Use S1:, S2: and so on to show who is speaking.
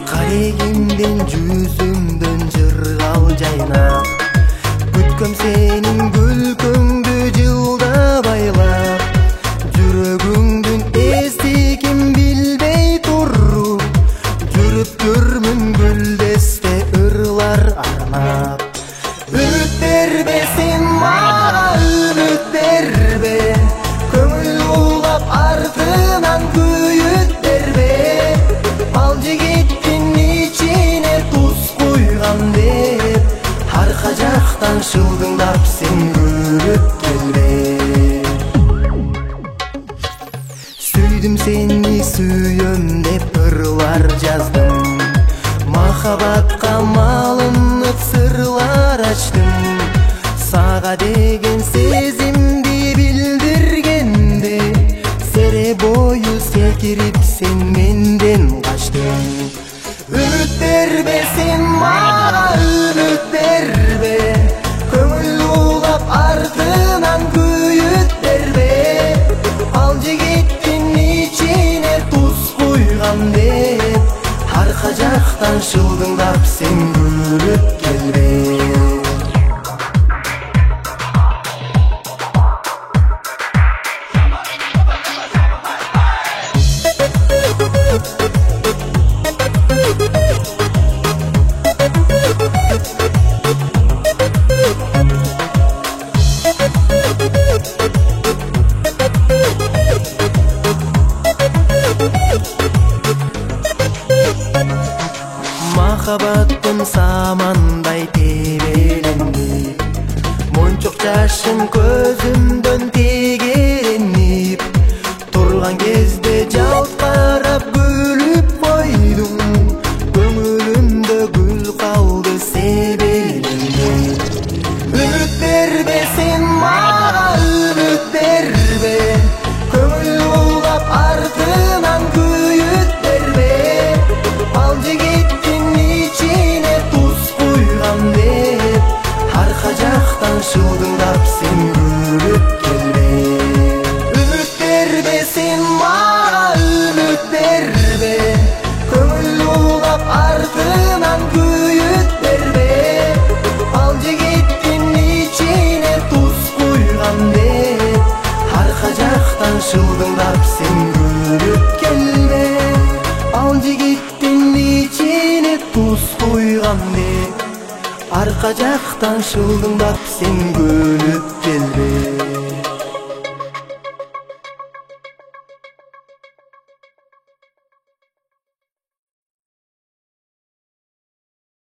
S1: Karegimden yüzümden jırgal jayna Kütküm senin gülküңdü жылда байлап Жүрөгүңдүн эстигин билбей туруп Жүрүп жүрмүн гүлдесте ырлар арнап Үмүт бербе сен мага, үмүт бербе Көңүл улап артынан күйүт бербе Ал жигиттин ичине туз куйган деп Арка жактан шылдыңдап сен күлүп келбе Сүйдүм сени сүйөм деп ырлар жаздым Махабатка малынып сырлар ачтым Сага деген сезимди билдиргенде Сере бою секирип сен менден качтың Үмүт бербе сен мага, үмүт бербе Көңүл улап артынан күйүт бербе Ал жигиттин ичине туз куйган деп Арка жактан шылдыңдап сен күлүп келбе Махабаттын самандай тебеленип Мончок жашым көзүмдөн тегеренип Турган кезде жалт карап күлүп койдум Көңүлүмдө гүл калды себеленип Үмүт бербе сен мага, үмүт бербе Көңүл улап артынан күйүт бербе Ал жигиттин ичине туз куйган деп Арка жактан шылдыңдап сен күлүп келбе Үмүт бербе сен мага, үмүт бербе Көңүл улап артынан күйүт бербе Ал жигиттин ичине туз куйган деп Арка жактан шылдыңдап сен күлүп келбе Ал жигиттин ичине туз куйган деп Арка жактан шылдыңдап сен күлүп келбе